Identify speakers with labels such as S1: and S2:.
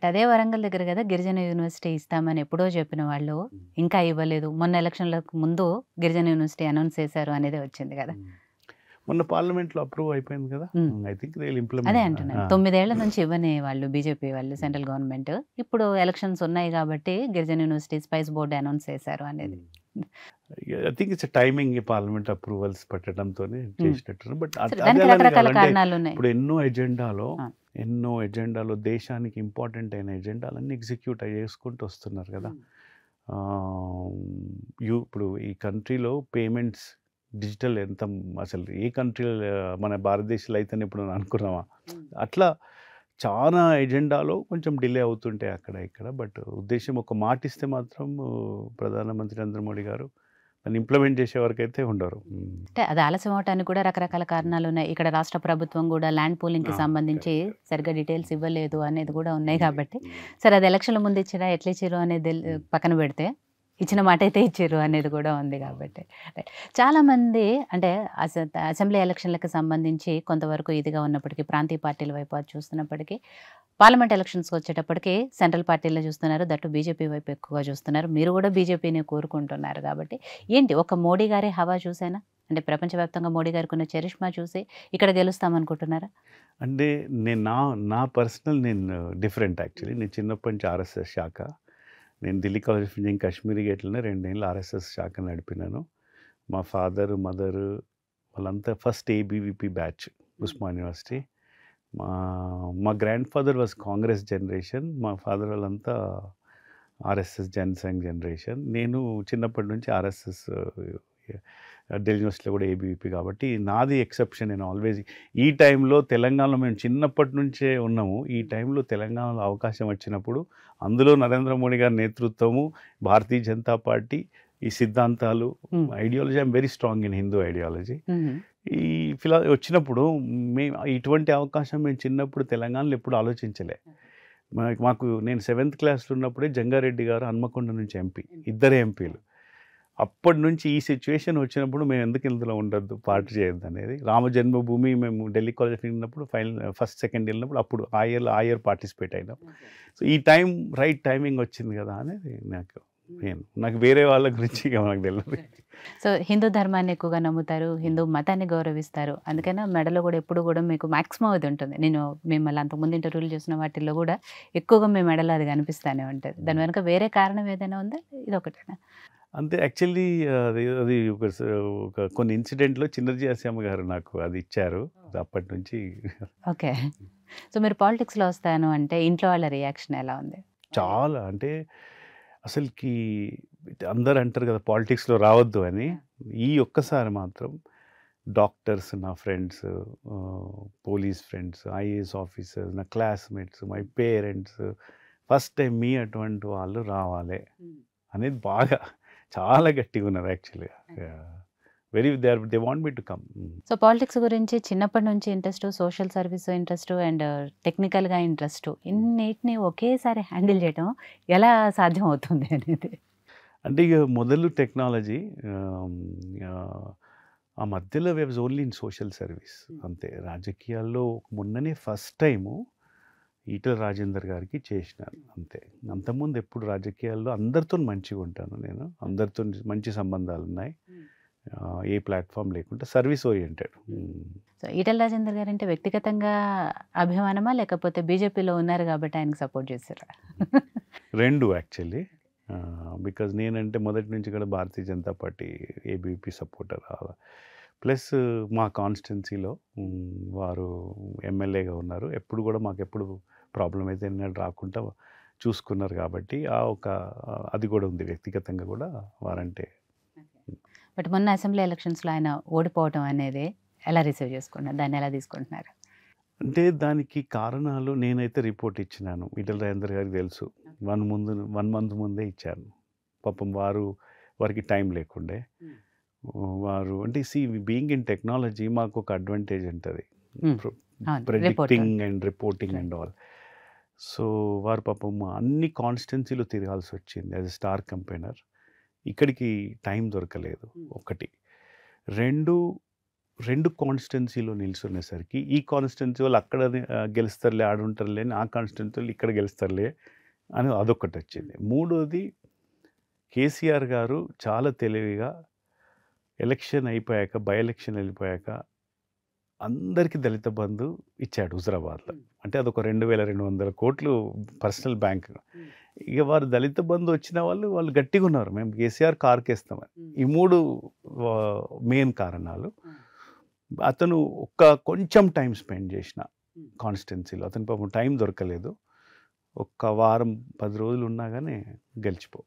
S1: అదే వరంగల్ దగ్గర కదా గిరిజన యూనివర్సిటీ ఇస్తామని ఎప్పుడో చెప్పిన వాళ్ళు ఇంకా ఇవ్వలేదు. మొన్న ఎలక్షన్‌లకు ముందు గిరిజన యూనివర్సిటీ అనౌన్స్ చేశారు అనేది వచ్చింది కదా!
S2: మొన్న పార్లమెంట్‌లో అప్రూవ్ అయిపోయింది కదా! ఐ థింక్ దే విల్
S1: అదే
S2: ఇంప్లిమెంట్.
S1: అంటున్నాను. 9 ఏళ్ల నుంచి ఇవ్వని వాళ్ళు బీజేపీ వాళ్ళు సెంట్రల్ గవర్నమెంట్. ఇప్పుడు ఎలక్షన్స్ ఉన్నాయి కాబట్టి గిరిజన యూనివర్సిటీ స్పైస్ బోర్డ్ అనౌన్స్ చేశారు అనేది.
S2: I think it's timing parliament approvals పెట్టడంతోనే చేసినట్టు. బట్
S1: సరే, దానికి రకరకాల కారణాలు ఉన్నాయి.
S2: ఇప్పుడు ఎన్నో ఎజెండాలో దేశానికి ఇంపార్టెంట్ అయిన ఎజెండాలన్నీ ఎగ్జిక్యూట్ చేసుకుంటూ వస్తున్నారు కదా. ఇప్పుడు ఈ కంట్రీలో పేమెంట్స్ డిజిటల్ ఎంత అసలు ఏ కంట్రీలో మన భారతదేశంలో అయితేనే ఇప్పుడు అనుకున్నామా అట్లా చాలా ఎజెండాలో కొంచెం డిలే అవుతుంటాయి అక్కడ ఇక్కడ. బట్ ఉద్దేశం ఒక మాట ఇస్తే మాత్రం ప్రధానమంత్రి నరేంద్ర మోడీ గారు దాన్ని ఇంప్లిమెంట్ చేసే వరకు అయితే ఉండరు.
S1: అంటే అది ఆలస్యం అవటానికి కూడా రకరకాల కారణాలు ఉన్నాయి. ఇక్కడ రాష్ట్ర ప్రభుత్వం కూడా ల్యాండ్ పూలింగ్కి సంబంధించి సరిగ్గా డీటెయిల్స్ ఇవ్వలేదు అనేది కూడా ఉన్నాయి కాబట్టి సరే అది ఎలక్షన్ల ముందు ఇచ్చిరా ఎట్లా ఇచ్చారు అనేది పక్కన పెడితే ఇచ్చిన మాట అయితే ఇచ్చారు అనేది కూడా ఉంది కాబట్టి చాలామంది అంటే అసెంబ్లీ ఎలక్షన్లకు సంబంధించి కొంతవరకు ఇదిగా ఉన్నప్పటికీ ప్రాంతీయ పార్టీల వైపు అది చూస్తున్నప్పటికీ పార్లమెంట్ ఎలక్షన్స్కి వచ్చేటప్పటికి సెంట్రల్ పార్టీలో చూస్తున్నారు, దట్టు బీజేపీ వైపు ఎక్కువగా చూస్తున్నారు. మీరు కూడా బీజేపీని కోరుకుంటున్నారు కాబట్టి ఏంటి ఒక మోడీ గారే హవా చూసేనా అంటే ప్రపంచవ్యాప్తంగా మోడీ గారికి ఉన్న చరిష్మా చూసి ఇక్కడ గెలుస్తామనుకుంటున్నారా?
S2: అంటే నా పర్సనల్ డిఫరెంట్ యాక్చువల్లీ. నేను చిన్నప్పటి నుంచి ఆర్ఎస్ఎస్ శాఖ. నేను Delhi college of engineering Kashmiri గేట్లోనే 2 ఏళ్ళు ఆర్ఎస్ఎస్ శాఖ నడిపినాను. మా ఫాదర్ మదర్ వాళ్ళంతా first ABVP batch Osman university. మా grand father was Congress generation, మా ఫాదర్ వాళ్ళంతా ఆర్ఎస్ఎస్ జనసంఘ్ జనరేషన్. నేను చిన్నప్పటి నుంచి ఆర్ఎస్ఎస్ ఢిల్లీ యూనివర్సిటీలో కూడా ఏబీవీపీ కాబట్టి నాది ఎక్సెప్షన్. నేను ఆల్వేస్ ఈ టైంలో తెలంగాణలో మేము చిన్నప్పటి నుంచే ఉన్నాము. ఈ టైంలో తెలంగాణలో అవకాశం వచ్చినప్పుడు అందులో నరేంద్ర మోడీ గారి నేతృత్వము, భారతీయ జనతా పార్టీ ఈ సిద్ధాంతాలు ideology I'm very strong in Hindu ideology. ఈ వచ్చినప్పుడు మేము ఇటువంటి అవకాశం మేము చిన్నప్పుడు తెలంగాణలో ఎప్పుడు ఆలోచించలే. నేను 7th క్లాస్లో ఉన్నప్పుడే జంగారెడ్డి గారు హన్మకొండ నుంచి ఎంపీ, ఇద్దరే ఎంపీలు. అప్పటి నుంచి ఈ సిచ్యువేషన్ వచ్చినప్పుడు మేము ఎందుకు ఇందులో ఉండొద్దు, పార్టీ చేయొద్దు అనేది. రామ జన్మభూమి మేము ఢిల్లీ కాలేజ్ వెళ్ళినప్పుడు ఫస్ట్ సెకండ్ వెళ్ళినప్పుడు అప్పుడు ఆ ఇయర్ పార్టిసిపేట్ అయినాం. సో ఈ రైట్ టైమింగ్ వచ్చింది కదా అనేది నాకు వేరే వాళ్ళ గురించి మనకు తెలియదు.
S1: సో హిందూ ధర్మాన్ని ఎక్కువగా నమ్ముతారు, హిందూ మతాన్ని గౌరవిస్తారు, అందుకని మెడలో కూడా ఎప్పుడు కూడా మీకు మ్యాక్సిమం అది ఉంటుంది. నేను మిమ్మల్ని అంతకుముందు ఇంటర్వ్యూలు చేసిన వాటిల్లో కూడా ఎక్కువగా మీ మెడలో అది కనిపిస్తూనే ఉంటుంది. దాని వెనుక వేరే కారణం ఏదైనా ఉందా, ఇది ఒకటేనా?
S2: అంతే యాక్చువల్లీ అది ఒక కొన్ని ఇన్సిడెంట్లో చిన్నజీ అస్యామ గారు నాకు అది ఇచ్చారు. అప్పటి నుంచి
S1: ఓకే. సో మీరు పాలిటిక్స్లో వస్తాను అంటే ఇంట్లో వాళ్ళ రియాక్షన్ ఎలా ఉంది?
S2: చాలా అంటే అసలుకి అందరు అంటారు కదా పాలిటిక్స్లో రావద్దు అని. ఈ ఒక్కసారి మాత్రం డాక్టర్స్, నా friends, police friends, IAS officers, నా classmates, my parents, first time మీ అటువంటి వాళ్ళు రావాలి అనేది బాగా చాలా గట్టిగా ఉన్నారు యాక్చువల్గా. They want me to come.
S1: So politics గురించి చిన్నప్పటి నుంచి interest, social service interest and టెక్నికల్గా ఇంట్రెస్ట్, ఇన్నిటిని ఒకేసారి హ్యాండిల్ చేయడం ఎలా సాధ్యం అవుతుంది అనేది?
S2: అంటే ఇక మొదలు టెక్నాలజీ, ఆ మధ్యలో way was only in social service అంతే. రాజకీయాల్లో మొన్ననే ఫస్ట్ టైము ఈటల రాజేందర్ గారికి చేసినాను అంతే. అంతకుముందు ఎప్పుడు రాజకీయాల్లో అందరితో మంచిగా ఉంటాను నేను, అందరితో మంచి సంబంధాలు ఉన్నాయి, ఏ ప్లాట్ఫామ్ లేకుండా service oriented.
S1: So Etela Rajender గారు అంటే వ్యక్తిగతంగా అభిమానమా లేకపోతే బీజేపీలో ఉన్నారు కాబట్టి ఆయనకు సపోర్ట్ చేశారా?
S2: రెండు యాక్చువల్లీ. బికాజ్ నేనంటే మొదటి నుంచి కూడా Bharatiya Janata Party ABP supporter. Plus మా కాన్స్టిట్యున్సీలో వారు ఎమ్మెల్యేగా ఉన్నారు. ఎప్పుడు కూడా మాకు ఎప్పుడు ప్రాబ్లం అయితే రాకుండా చూసుకున్నారు కాబట్టి అది కూడా ఉంది వ్యక్తిగతంగా కూడా వారంటే.
S1: బట్ మొన్న అసెంబ్లీ ఎలక్షన్స్లో ఆయన ఓడిపోవటం అనేది ఎలా రిసీవ్ చేసుకున్నారు, దాన్ని ఎలా తీసుకుంటున్నారు?
S2: అంటే దానికి కారణాలు నేనైతే రిపోర్ట్ ఇచ్చినాను. ఈటల రాజేందర్ గారికి తెలుసు, 1 month ముందే ఇచ్చాను. పాపం వారికి టైం లేకుండే. వారు అంటే బీయింగ్ ఇన్ టెక్నాలజీ మాకు ఒక అడ్వాంటేజ్ ఉంటుంది, predicting and reporting and all. So వారు పాపం అన్ని కాన్స్టిట్యున్సీలో తిరగాల్సి వచ్చింది యాజ్ ఎ స్టార్ కంపెయినర్. ఇక్కడికి టైం దొరకలేదు ఒకటి. 2 2 కాన్స్టిట్యున్సీలో నిల్చునేసరికి ఈ కాన్స్టిట్యున్సీ వాళ్ళు అక్కడ గెలుస్తారులే, ఆడుంటారులే అని, ఆ కాన్స్టిట్యున్సీ వాళ్ళు ఇక్కడ గెలుస్తారులే అని అదొకటి వచ్చింది. మూడోది కేసీఆర్ గారు చాలా తెలివిగా ఎలక్షన్ అయిపోయాక, బై ఎలక్షన్ వెళ్ళిపోయాక అందరికీ దళిత బంధు ఇచ్చాడు హుజరాబాద్లో. అంటే అదొక 2200 కోట్లు పర్సనల్ బ్యాంక్. ఇక వారు దళిత బంధు వచ్చిన వాళ్ళు గట్టిగా ఉన్నారు, మేము కేసీఆర్ కార్కేస్తామని. ఈ 3 మెయిన్ కారణాలు. అతను కొంచెం టైం స్పెండ్ చేసిన కాన్స్టిట్యున్సీలో, అతని పాపం టైం దొరకలేదు. ఒక్క వారం 10 రోజులు ఉన్నా కానీ గెలిచిపో.